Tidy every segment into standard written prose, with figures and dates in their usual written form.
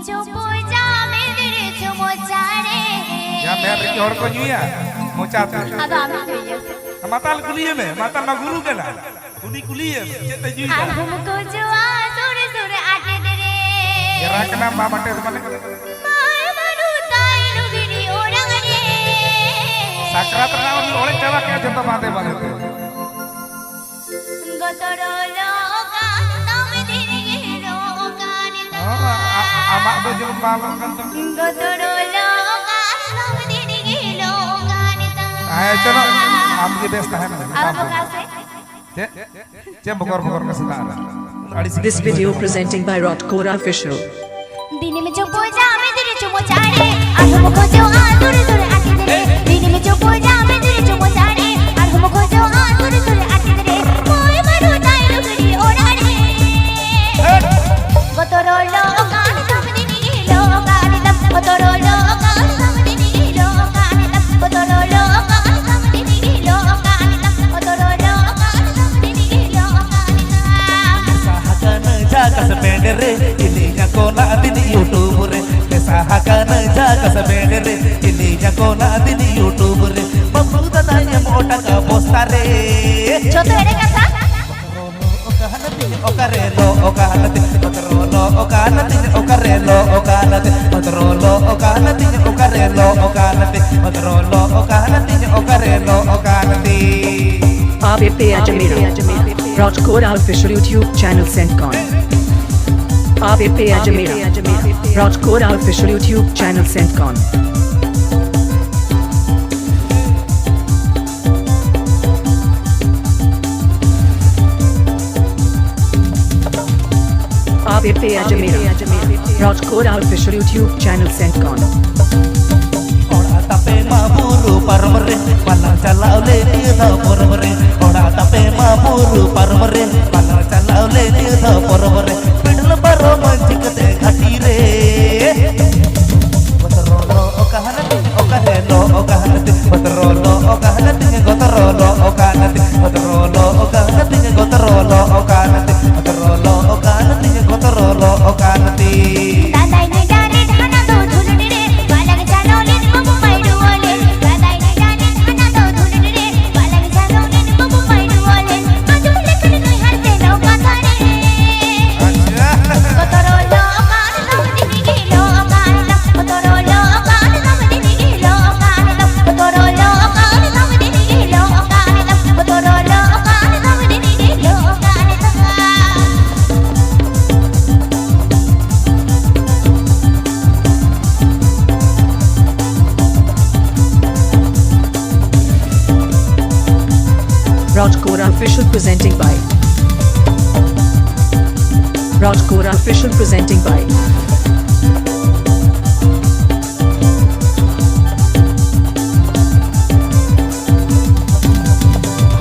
Ya mer iki hor ko nyuya mocat. Ada ami kaya. Matal kuliye me, matal na guru kana. Kuni kuliye cete nyuya. हमको जो आसुर सुर आटे दरे. Kira kena ma mate temane. मार मारू ताई लुगिरी orang रे. Sakrat rawan oleh jawa ke joto mate bale. Gotoro lokan tam diri lokan. Amak do jeung malam kan tem. Gotoro lokan tam diri lokan. Ayo cono am ke best tahan. Apa kasih? Cem bokor-bokor kesetaraan. This video presenting by Rodkora Official. दिन में जो पूजा में तेरे चुमो चारे हमको जो आसुर सुर आटे दरे दिन में जो पूजा में तेरे चुमो चारे हमको जो आसुर सुर आटे दरे मोय मारू ताई लुगड़ी ओड़ा रे गोतरो लोकान सब दिनी लोकान तब गोतरो लोकान सब दिनी लोकान तब गोतरो लोकान सब दिनी लोकान तब गोतरो लोकान सब दिनी लोकान Sahakan jaga sependere ininya kona di YouTube re. Sahakan jaga sependere ininya kona di YouTube re. Membuka tanya moda ke postare. Contoh ada kata Okarelo okanati okarolo okanati okarelo okanati okarolo okanati okarelo okanati okarolo okanati okarelo okanati. ABP Ajamera. Rodkora Official YouTube channel Centcon. ABP Ajamera. Rodkora Official YouTube channel Centcon. ABP Ajamera. Rodkora Official YouTube channel Centcon. Ora tape maburu parmere palang chala ole dia tha pormere. Ora tape maburu parmere palang chala ole dia tha pormere. Pidla paro manchikate ghati re. Gotorolo okahanati okarelo okahanati gotorolo okahanati gotorolo okahanati gotorolo okahanati gotorolo okahanati gotorolo okahanati gotorolo okahanati. Tandai ni jane dhana do dhulni re balang jalolin babu maidu ole Tandai ni jane dhana do dhulni re balang jalolin babu maidu ole Majul lekhan nai harte loka thare Gotoro lokan sam dini gi lokan Gotoro lokan sam dini gi lokan Gotoro lokan sam dini gi lokan Gotoro lokan sam dini gi lokan Rodkora Official presenting by Rodkora Official presenting by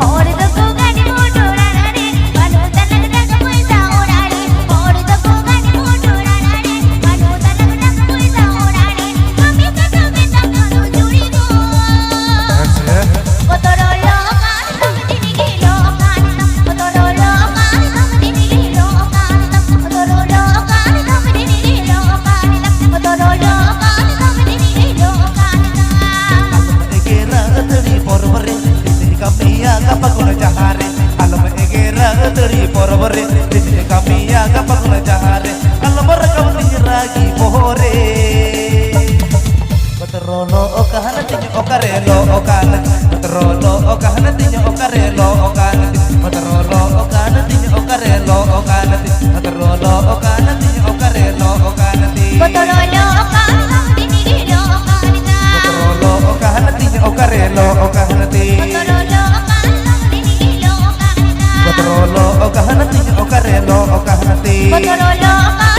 और तो को गानी मोटोरा रे बालो तलक रख पैसा ओड़ा रे और तो को गानी मोटोरा रे बालो तलक रख पैसा ओड़ा रे कमी कटो में तक जुड़ी गो गोतरो लोकान सब दिनी गी लोकान गोतरो लोकान सब दिनी गी लोकान गोतरो लोकान सब दिनी गी लोकान गोतरो लोकान सब दिनी गी लोकान Egera teri porvere dite kamiya kapakuna jahare alam egera teri porvere dite kamiya kapakuna jahare alam rakam tiragi pohore Gotorolo okahanati okarelo okanati Gotorolo okahanati okarelo okanati Gotorolo okahanati okarelo okanati Gotorolo okahanati okarelo okanati Gotoro lokan sam dini gi lokan Gotorolo okahanati okarelo okanati Gotoro lokan sam dini gi lokan Gotorolo okahanati okarelo okanati Gotoro lokan